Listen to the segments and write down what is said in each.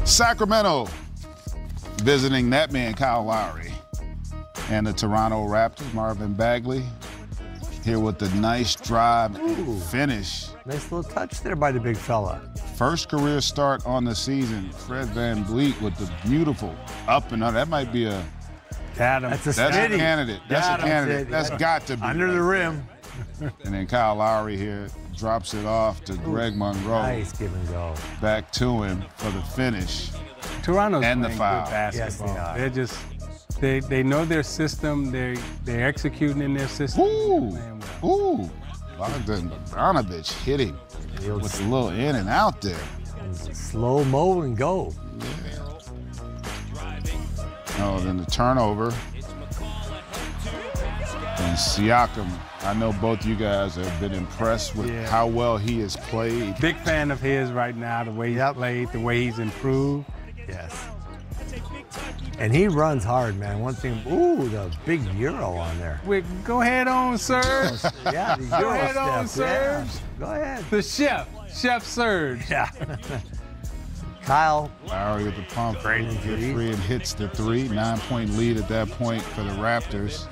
Sacramento visiting that man, Kyle Lowry. And the Toronto Raptors, Marvin Bagley, here with the nice drive and finish. Nice little touch there by the big fella. First career start on the season. Fred VanVleet with the beautiful up and under. That might be a... That's a candidate. That's a candidate. That's got to be. Under the rim. And then Kyle Lowry here drops it off to Greg Monroe. Nice give and go. Back to him for the finish. Toronto's and the playing foul. Good basketball. Yes, they are. They're just they know their system. They're executing in their system. Ooh, ooh. Bogdan Bogdanovic hit him with a little in and out there. Slow-mo and go. Yeah. Oh, then the turnover. And Siakam, I know both you guys have been impressed with how well he has played. Big fan of his right now, the way he's played, the way he's improved. Yes. And he runs hard, man. One thing, ooh, the big Euro on there. Go ahead on, Serge. Yeah, the Go Euro ahead on, step. Serge. Yeah. Go ahead. The Chef Serge. Yeah. Kyle. Lowry with the pump. Great. Free and hits the three. 9-point lead at that point for the Raptors.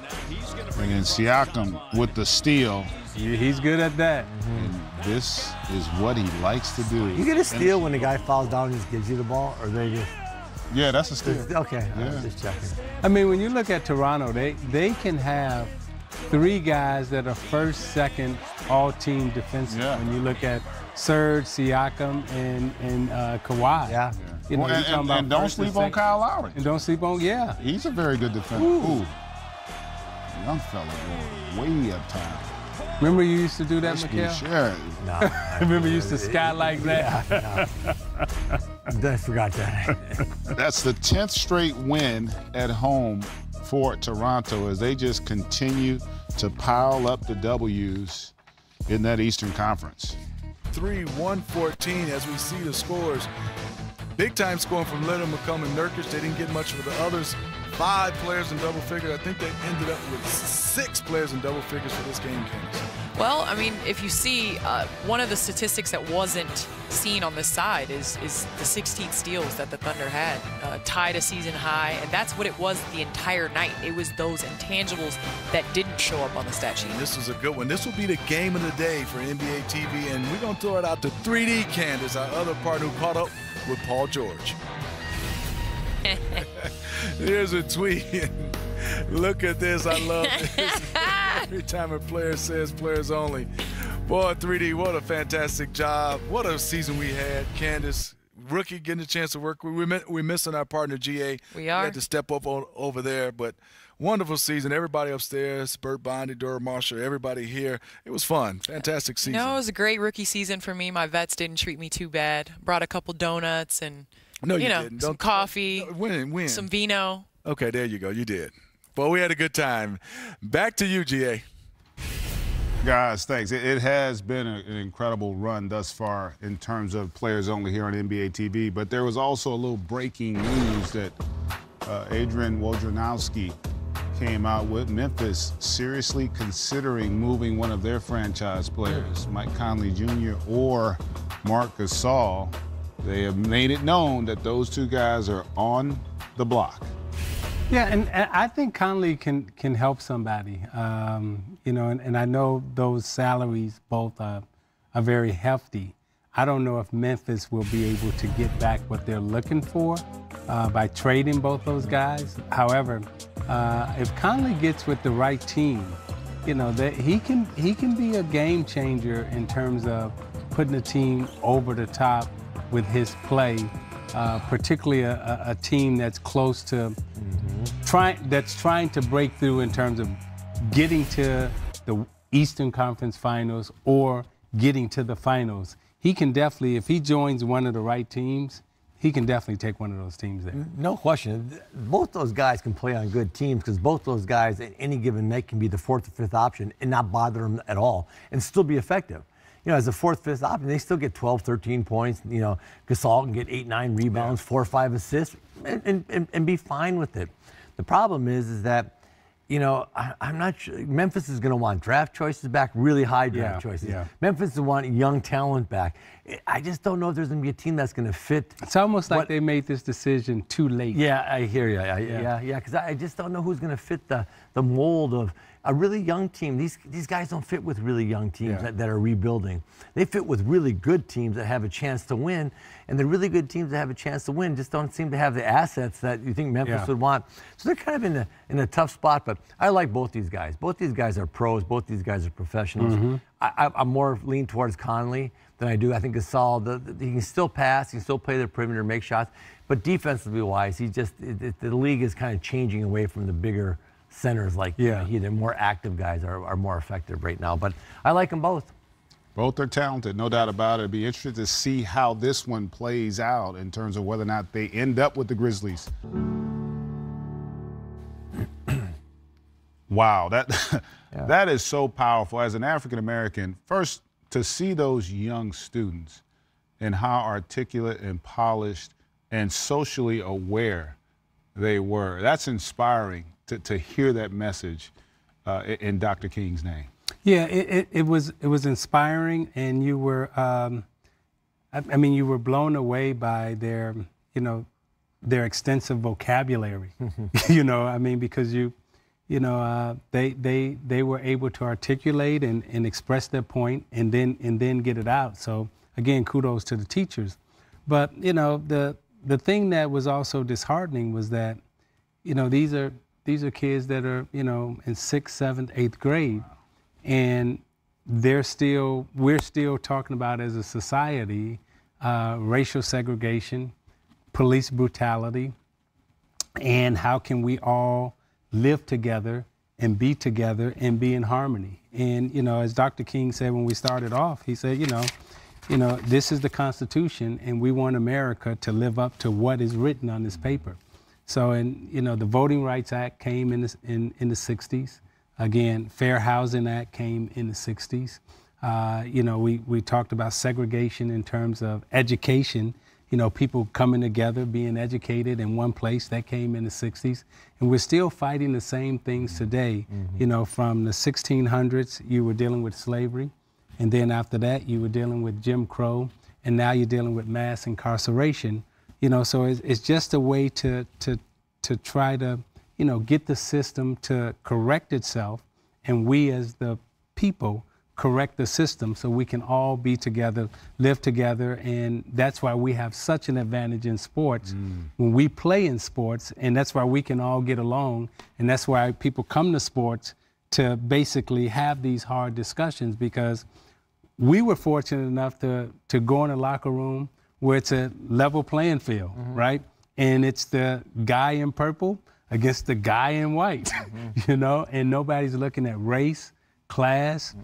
And then Siakam with the steal. Yeah, he's good at that. And this is what he likes to do. You get a steal when the guy falls down and just gives you the ball, or they just... Yeah, that's a steal. Okay, yeah. I was just checking. I mean, when you look at Toronto, they can have three guys that are first, second, all-team defensive. Yeah. When you look at Serge, Siakam, and Kawhi. Yeah. You know, and don't sleep on Kyle Lowry. And don't sleep on, He's a very good defender. Ooh. Young fella going way uptown. Remember you used to do that, Mikhail? Sure. No. Remember you used to sky like that? Yeah, no. I forgot that. That's the 10th straight win at home for Toronto as they just continue to pile up the W's in that Eastern Conference. 3-1-14 as we see the scores. Big time scoring from Leonard, McCollum, and Nurkic. They didn't get much for the others. 5 players in double figures. I think they ended up with 6 players in double figures for this game, Candace. Well, I mean, if you see, one of the statistics that wasn't seen on this side is the 16 steals that the Thunder had, tied a season high, and that's what it was the entire night. It was those intangibles that didn't show up on the stat sheet. And this was a good one. This will be the game of the day for NBA TV, and we're going to throw it out to 3D Candace, our other partner who caught up with Paul George. Here's a tweet. Look at this. I love this. Every time a player says players only. Boy, 3D, what a fantastic job. What a season we had. Candace, rookie getting a chance to work. We're missing our partner, GA. We are. We had to step up over there, but wonderful season. Everybody upstairs, Bert Bondi, Dora Marshall, everybody here. It was fun. Fantastic season. No, it was a great rookie season for me. My vets didn't treat me too bad. Brought a couple donuts and, you know, didn't. some coffee, When? some vino. Okay, there you go. You did. But we had a good time. Back to you, GA. Guys, thanks. It has been an incredible run thus far in terms of players only here on NBA TV, but there was also a little breaking news that Adrian Wojnarowski came out with. Memphis seriously considering moving one of their franchise players, Mike Conley Jr. or Marc Gasol. They have made it known that those two guys are on the block. Yeah, and I think Conley can help somebody. You know, and I know those salaries both are very hefty. I don't know if Memphis will be able to get back what they're looking for by trading both those guys. However, if Conley gets with the right team, you know, that he can be a game changer in terms of putting a team over the top with his play, particularly a team that's close to trying to break through in terms of getting to the Eastern Conference Finals or getting to the finals. He can definitely, if he joins one of the right teams, he can definitely take one of those teams there. No question. Both those guys can play on good teams because both those guys at any given night can be the 4th or 5th option and not bother them at all and still be effective. You know, as a 4th, 5th option, they still get 12, 13 points. You know, Gasol can get 8, 9 rebounds, 4 or 5 assists and be fine with it. The problem is that You know, I'm not sure. Memphis is going to want draft choices back, really high draft choices. Yeah. Memphis will want young talent back. I just don't know if there's going to be a team that's going to fit. It's almost like they made this decision too late. Yeah, I hear you. Yeah, because I just don't know who's going to fit the mold of a really young team. These guys don't fit with really young teams that are rebuilding. They fit with really good teams that have a chance to win, and the really good teams that have a chance to win just don't seem to have the assets that you think Memphis would want. So they're kind of in a tough spot, but I like both these guys. Both these guys are pros. Both these guys are professionals. I'm more lean towards Conley than I do. I think Gasol, he can still pass, he can still play the perimeter, make shots, but defensively wise, the league is kind of changing away from the bigger centers like the more active guys are more effective right now. But I like them both. Both are talented, no doubt about it. It'd be interesting to see how this one plays out in terms of whether or not they end up with the Grizzlies. Wow, that is so powerful. As an African American, first to see those young students and how articulate and polished and socially aware they were. That's inspiring to hear that message in Dr. King's name. Yeah, it was inspiring, and you were, I mean, you were blown away by their extensive vocabulary. I mean, because they were able to articulate and express their point, and then get it out. So again, kudos to the teachers. But the thing that was also disheartening was that these are kids that are in 6th, 7th, 8th grade, and we're still talking about as a society racial segregation, police brutality, and how can we all live together and be in harmony. And as Dr. King said when we started off, he said, this is the Constitution, and we want America to live up to what is written on this paper. So, the Voting Rights Act came in the 60s. Again, Fair Housing Act came in the 60s. We talked about segregation in terms of education. People coming together, being educated in one place, that came in the 60s. And we're still fighting the same things today. From the 1600s, you were dealing with slavery. And then after that, you were dealing with Jim Crow. And now you're dealing with mass incarceration. So it's just a way to try to, get the system to correct itself, and we as the people correct the system so we can all be together, live together, and that's why we have such an advantage in sports when we play in sports, and that's why we can all get along, and that's why people come to sports to basically have these hard discussions, because we were fortunate enough to go in a locker room where it's a level playing field, right? And it's the guy in purple against the guy in white, and nobody's looking at race, class,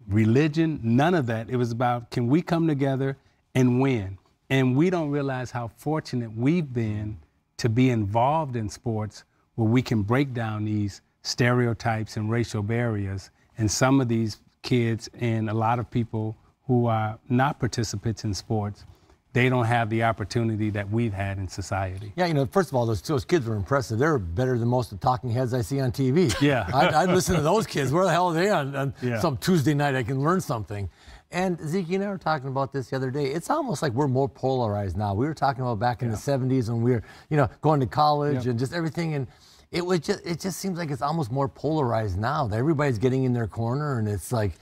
religion, none of that. It was about, can we come together and win? And we don't realize how fortunate we've been to be involved in sports where we can break down these stereotypes and racial barriers. And some of these kids and a lot of people who are not participants in sports, they don't have the opportunity that we've had in society. Yeah, first of all, those kids were impressive. They're better than most of the talking heads I see on TV. Yeah. I'd listen to those kids. Where the hell are they on some Tuesday night? I can learn something. And Zeke, and I were talking about this the other day. It's almost like we're more polarized now. We were talking about back in the 70s when we were, going to college and just everything. And it just seems like it's almost more polarized now. That everybody's getting in their corner, and it's like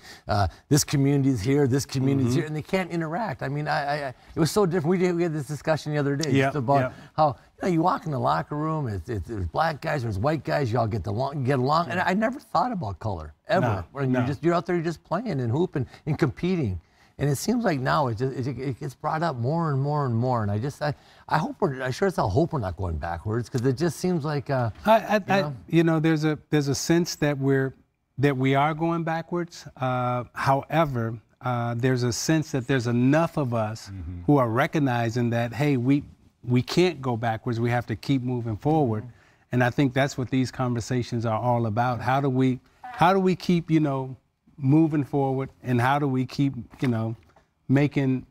this community's here, this community's here, and they can't interact. I mean, it was so different. We had this discussion the other day just about how you walk in the locker room. There's black guys, there's white guys. You all get along, and I never thought about color ever. You're out there, you're just playing and hooping and competing. And it seems like now it gets brought up more and more and more. And I hope I hope we're not going backwards, because it just seems like there's a sense that we are going backwards. However, there's a sense that there's enough of us who are recognizing that, hey, we can't go backwards. We have to keep moving forward. And I think that's what these conversations are all about. How do we keep moving forward, and how do we keep, making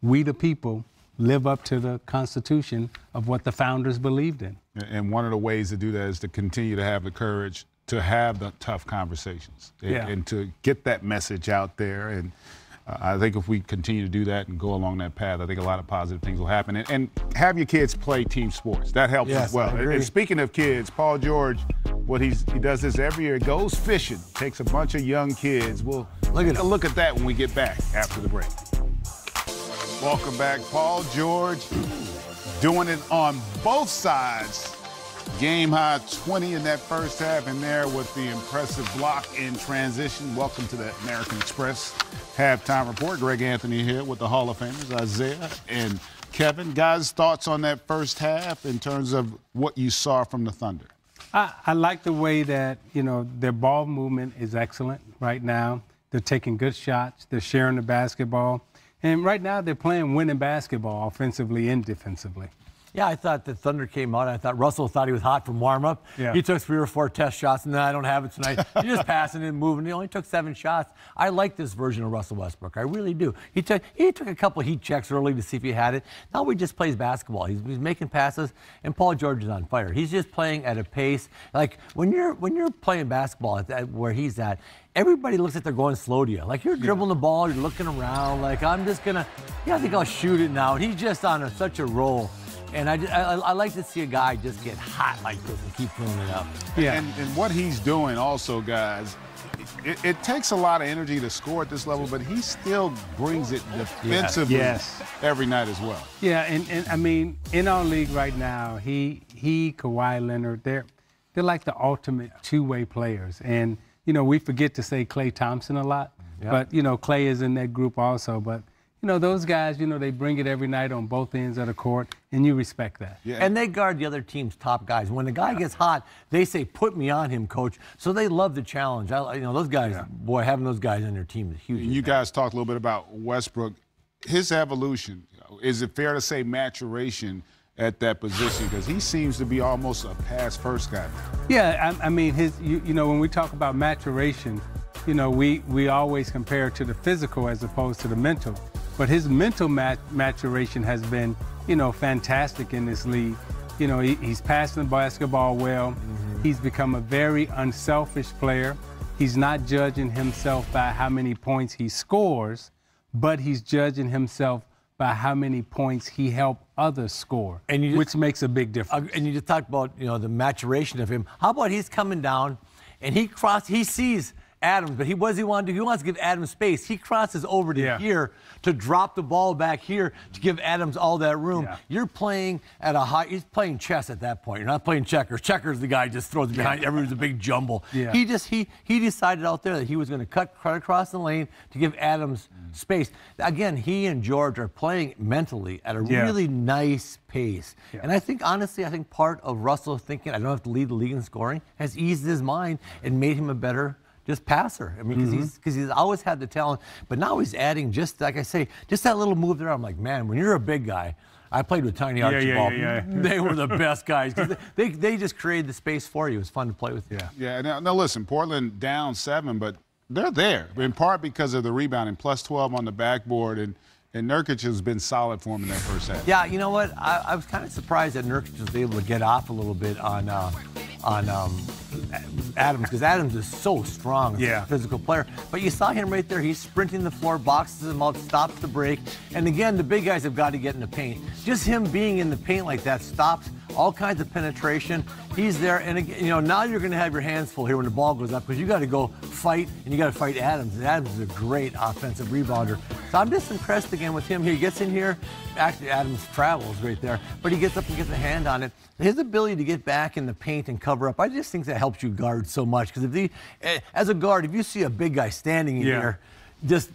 we the people, live up to the Constitution of what the founders believed in? And one of the ways to do that is to continue to have the courage to have the tough conversations and to get that message out there. And I think if we continue to do that and go along that path, I think a lot of positive things will happen. And have your kids play team sports. That helps as well. And speaking of kids, Paul George, he does this every year. Goes fishing, takes a bunch of young kids. We'll look at that when we get back after the break. Welcome back, Paul George, doing it on both sides. Game high 20 in that first half, and there with the impressive block in transition. Welcome to the American Express halftime report. Greg Anthony here with the Hall of Famers, Isaiah and Kevin. Guys, thoughts on that first half in terms of what you saw from the Thunder? I like the way that, their ball movement is excellent right now. They're taking good shots. They're sharing the basketball. And right now they're playing winning basketball offensively and defensively. Yeah, I thought the Thunder came out. I thought Russell thought he was hot from warm-up. Yeah. He took 3 or 4 test shots, and then I don't have it tonight. He's just passing and moving. He only took 7 shots. I like this version of Russell Westbrook. I really do. He took a couple heat checks early to see if he had it. Now he just plays basketball. He's making passes, and Paul George is on fire. He's just playing at a pace. Like, when you're playing basketball where he's at, everybody looks like they're going slow to you. Like, you're dribbling the ball, you're looking around. Like, I think I'll shoot it now. And he's just on such a roll. And I like to see a guy just get hot like this and keep filling it up. Yeah. And what he's doing also, guys, it takes a lot of energy to score at this level, but he still brings it defensively every night as well. Yeah, and I mean, in our league right now, he Kawhi Leonard, they're like the ultimate two-way players. And, we forget to say Klay Thompson a lot, but, Klay is in that group also. But, those guys, they bring it every night on both ends of the court, and you respect that. Yeah. And they guard the other team's top guys. When the guy gets hot, they say, put me on him, coach. So they love the challenge. Those guys, boy, having those guys on their team is huge. You guys talked a little bit about Westbrook. His evolution, is it fair to say maturation at that position? Because he seems to be almost a pass-first guy. Yeah, I mean, when we talk about maturation, we always compare it to the physical as opposed to the mental. But his mental maturation has been, fantastic in this league. He's passing the basketball well. Mm-hmm. He's become a very unselfish player. He's not judging himself by how many points he scores, but he's judging himself by how many points he helped others score, which makes a big difference. And you just talked about, the maturation of him. How about he's coming down and he sees Adams, but what does he want to do? He wants to give Adams space. He crosses over to here to drop the ball back here to give Adams all that room. Yeah. You're playing at he's playing chess at that point. You're not playing checkers. Checkers, the guy just throws it behind. Everyone's a big jumble. Yeah. He decided out there that he was going to cut across the lane to give Adams space. Again, he and George are playing mentally at a really nice pace. Yeah. And I think, honestly, part of Russell thinking, I don't have to lead the league in scoring, has eased his mind and made him a better passer. I mean, because he's always had the talent, but now he's adding, just like I say, just that little move there. I'm like, man, when you're a big guy, I played with Tiny Archibald. They were the best guys because they just created the space for you. It was fun to play with. Yeah. Now listen, Portland down 7, but they're there in part because of the rebounding, plus 12 on the backboard, and Nurkic has been solid for him in that first half. Yeah, you know what? I was kind of surprised that Nurkic was able to get off a little bit on Adams, because Adams is so strong, a physical player. But you saw him right there. He's sprinting the floor, boxes him out, stops the break. And again, the big guys have got to get in the paint. Just him being in the paint like that stops all kinds of penetration. He's there, and again, now you're going to have your hands full here when the ball goes up, because you got to go fight, and you got to fight Adams. And Adams is a great offensive rebounder. So I'm just impressed again with him. He gets in here. Actually, Adams travels right there, but he gets up and gets a hand on it. His ability to get back in the paint and cover up, I just think that helps you guard so much. Because as a guard, if you see a big guy standing in here, just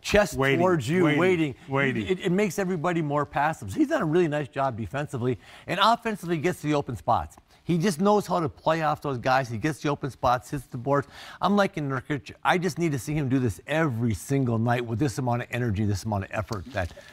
chest towards you, waiting. It makes everybody more passive. So he's done a really nice job defensively, and offensively gets to the open spots. He just knows how to play off those guys. He gets the open spots, hits the boards. I'm liking Nurkic. I just need to see him do this every single night with this amount of energy, this amount of effort.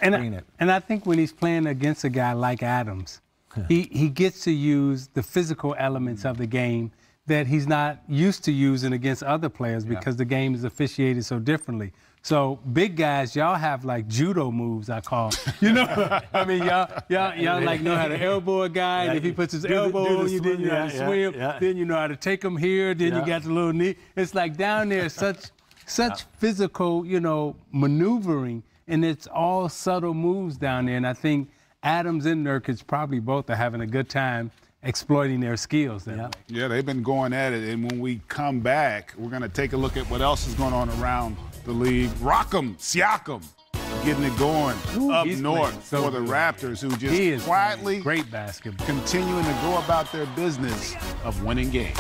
And I think when he's playing against a guy like Adams, he gets to use the physical elements of the game that he's not used to using against other players because the game is officiated so differently. So big guys, y'all have like judo moves, I call. You know, I mean, y'all like know how to elbow a guy, and if he puts his elbow on you, then you know how to swim. Then you know how to take him here. Then you got the little knee. It's like down there, such physical, you know, maneuvering, and it's all subtle moves down there. And I think Adams and Nurkic probably both are having a good time exploiting their skills that way. Yeah, they've been going at it. And when we come back, we're going to take a look at what else is going on around the league. Rock'em, Siakam, getting it going up north for the Raptors, who just quietly great basketball, continuing to go about their business of winning games.